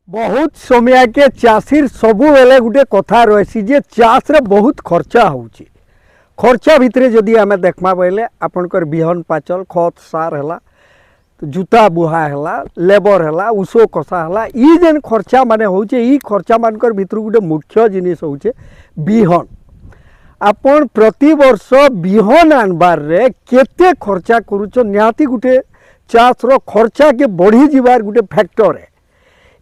बहुत समय के चाषीर सबु बेले गुटे कथा रही जे चाष रे बहुत खर्चा होची। खर्चा भितरे जदि आमे देखमा बोले आपनकर बिहन पाचल खत सार है जूता बुहा है लेबर है उषो कषा है ई जेन खर्चा माने होचे ई खर्चा मानकर भितर गुटे मुख्य जिनिस होचे बिहन। आपन प्रति वर्ष बिहन आनबार रे केते खर्चा करूछ निहाती गुटे चाष रो खर्चा के बढ़ी जीवार गुटे फैक्टर है।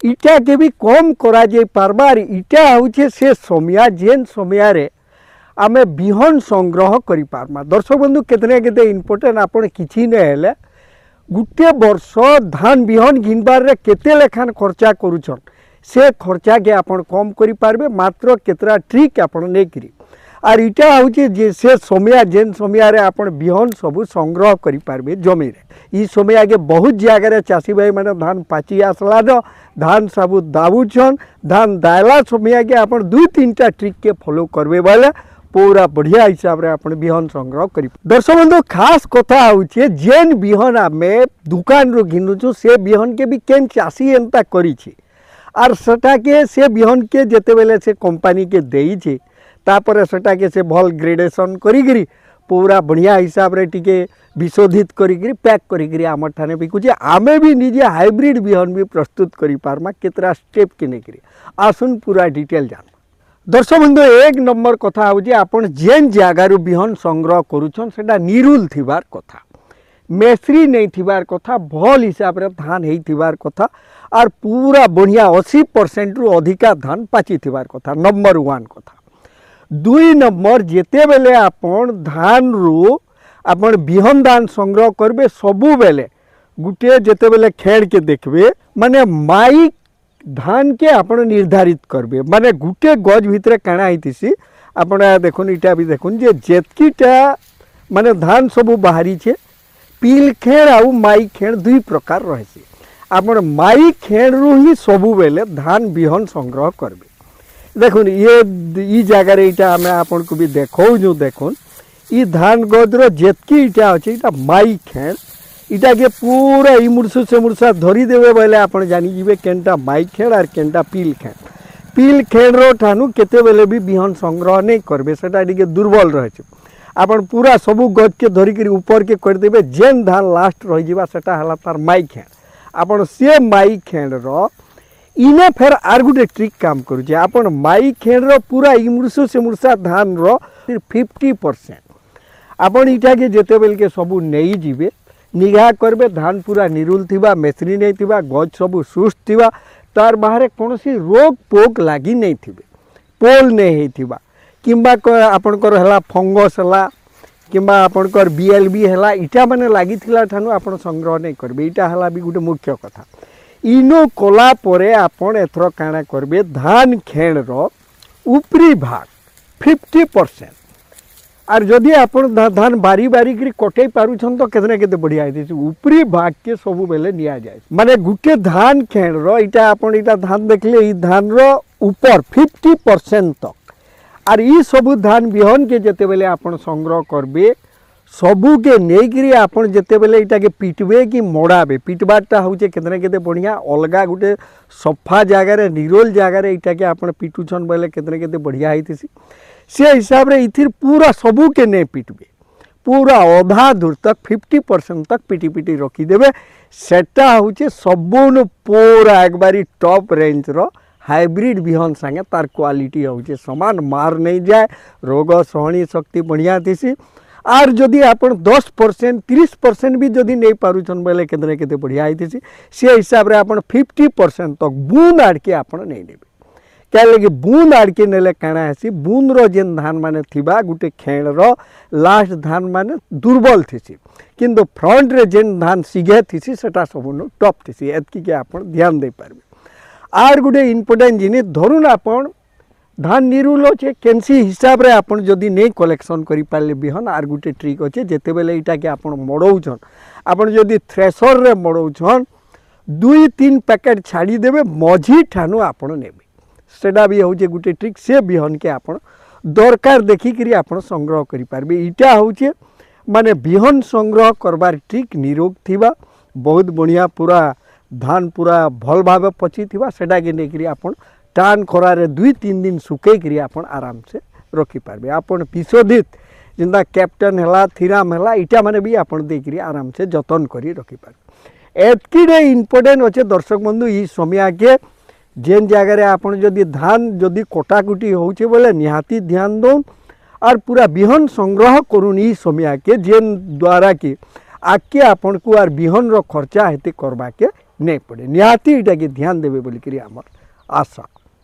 इटा के भी कम करा जाई पारबार इटा होचे से समय जेन समय रे आमे बिहन संग्रह करि पारमा। दर्शक बंधु केतने केते इम्पोर्टेंट आपण किछि नै हेले गुटे वर्ष धान बिहन घिनबार रे केते लेखान खर्चा करूछन से खर्चा के आपण कम करि पारबे मात्र केतरा ट्रिक आपण नै करी आर इटा होचे जे से समय जेन समय रे आपण बिहन सब संग्रह करि पारबे जमी रे। ई समय आगे बहुत जगह रे चाषी भाई माने धान पाची आसला न धान सब दाबुछन धान दायला समय आगे आपण दुई तीनटा ट्रिक के फॉलो करबे बोले पूरा बढ़िया हिसाब रे आपण बिहन संग्रह करि। दर्शक बंधु खास कथा होचे जेन बिहन आमे दुकान रो घिनुछु से बिहन के भी केन चाषी एंता करी छी आर सेटा के से बिहन के जेते बेले से कंपनी के देई छी तापर सेटा के से भल ग्रेडेशन करी पूरा बढ़िया हिसाब रे टिके विशोधित करी पैक करी आमर ठाने बिकुचे आमे भी निजे हाइब्रिड बिहन भी प्रस्तुत करि पारमा केतरा स्टेप के नेकरी आसुन पूरा डिटेल जान। दर्शक बंधु एक नंबर कथा हो जे आपण जेन जगारु बिहन संग्रह करूछन सेटा निरुल थिबार कथा मेसरी नहीं थिबार कथा भल हिसाब रे धान हेई थिबार कथा आर पूरा बढ़िया 80% रु अधिका धान पाची थिबार कथा नंबर 1 कथा। दुई नंबर जेते बेले आपण धान रु आपण बिहन धान संग्रह करबे सबु बेले गुटे जेते बेले खेड़ के देखबे माने माई धान के आपण निर्धारित करबे माने गुटे गज भितरे काना आइतिसी आपण देखुन इटा भी देखुन जे जेतकीटा माने धान सबु बाहरी छे पील खेड़ आउ माई खेड़ दुई प्रकार रहसी आपण माई खेड़ रु ही सबु बेले धान बिहन संग्रह करबे। देखुन ये ई जगह रे इटा हमें आपन को भी देखौ जो देखुन ई धान गजरो जेतकी इटा अछि इटा माई खेड़ इटा के पूरा ई मुरसु से मुरसा धरी देबे बेले आपण जानि जिवे केनटा माई खेड़ आर केनटा पील खेड़ रो ठानु केते बेले भी बिहन संग्रह नहीं करबे सेटा टिके दुर्बल रहे छै आपण पूरा सबु गज के धरी करी ऊपर के कर देबे जेन धान लास्ट रहि जिबा सेटा हला तार माई खेड़ आपण से माई खेड़ रो इने फेर आर गुटे ट्रिक काम करू जे आपण माई खेड़ रो पूरा ई मुरसु से मुरसा धान रो 50% आपण इटा के जेते बेल के सबु नेई जिवे निगाह करबे धान पूरा निरुल थिबा मेसरी नहीं थिबा गज सबु सुस्त थिबा तार बाहर कोनोसी रोग पोक लागी नहीं थिबे पोल नहीं हेई थिबा किंबा आपनकर हला फंगस हला किंबा आपनकर बीएलबी हला इटा माने लागी थिला ठानु आपण संग्रह नहीं करबे इटा हला भी गुटे मुख्य कथा। इनो कोला परे आपण एथरो काना करबे धान खेड़ रो ऊपरी भाग 50% आर जदि आपण धान बारी बारी करी कटै पारुछन तो केतने केते बढ़िया आइते ऊपरी भाग के सबु बेले निया जाय माने गुटे धान खेड़ रो इटा आपण इटा धान देखले ई धान रो ऊपर 50% तक आर ई सबु धान बिहन के जेते बेले आपण संग्रह करबे सबु के नै करी आपण जेते बेले इटा के पिटबे कि मोड़ाबे पिटबाटा होचे केतने केते बढ़िया अलगा गुटे सफा जगह रे निरोल जगह रे इटा के आपण पिटुछन बेले केतने केते बढ़िया आइतेसी से हिसाब रे इथिर पूरा सबू के नहीं पिटबे पूरा अधा दूर तक 50% तक पिटी पिटी रखी देबे सेटा होचे सबुन पूरा एक बारी टॉप रेंज रो हाइब्रिड बिहन संगे तार क्वालिटी होचे समान मार नहीं जाए रोग सहनी शक्ति बढ़िया थीसी आर जदि आपण 10% 30% भी जदि नहीं पारुछन बेले केतने केते बढ़िया आइथिसी से हिसाब रे आपण 50% तक बूंद आड़ के आपण नहीं देबे क्या लगे बूंद आड़ के नेले काना हेसी बूंद रो जेन धान माने थिबा गुटे खेड़ रो लास्ट धान माने दुर्बल थीसी किंतु फ्रंट रे जेन धान सिगे थीसी सेटा सबुनो टॉप थीसी एतकी के आपण ध्यान दे पारबे। आर गुटे इंपोर्टेंट जिनिस धरुन आपण धान निरुल छे केनसी हिसाब रे आपण जदी नहीं कलेक्शन करि पाले बिहन आर गुटे ट्रिक अछि जेते बेले इटा के आपण मडौछन आपण जदी थ्रेशर रे मडौछन 2-3 पैकेट छाड़ी देबे मझी ठानु आपण नेबे सेटा भी होचे गुटे ट्रिक से बिहन के आपण दरकार देखि करी आपण संग्रह करि पारबे इटा होचे माने बिहन संग्रह करबार ट्रिक निरोग थिबा बहुत बढ़िया पूरा धान पूरा भल भाव पची थिबा सेटा के नेकरी आपण टान खरारे 2-3 दिन सुकै करी आपण आराम से रखी पारबे। आपण पिसोदित जिंदा कैप्टन हला थीराम हला इटा माने भी आपण देखरी आराम से जतन करी रखी पारबे। एतकीडे इम्पोर्टेंट अच्छे दर्शक बंधु ई समय के जेन जगार आपण जदि धान जदि कटाकुटी होचे बोले निहाती ध्यान दौन और पूरा बिहन संग्रह करुन ई समय के जेन द्वारा कि आगे आपण को आर बिहन रो खर्चा हेते करबा के नहीं पड़े। निहाती इटा के ध्यान देवे बोली करी हमर आशा।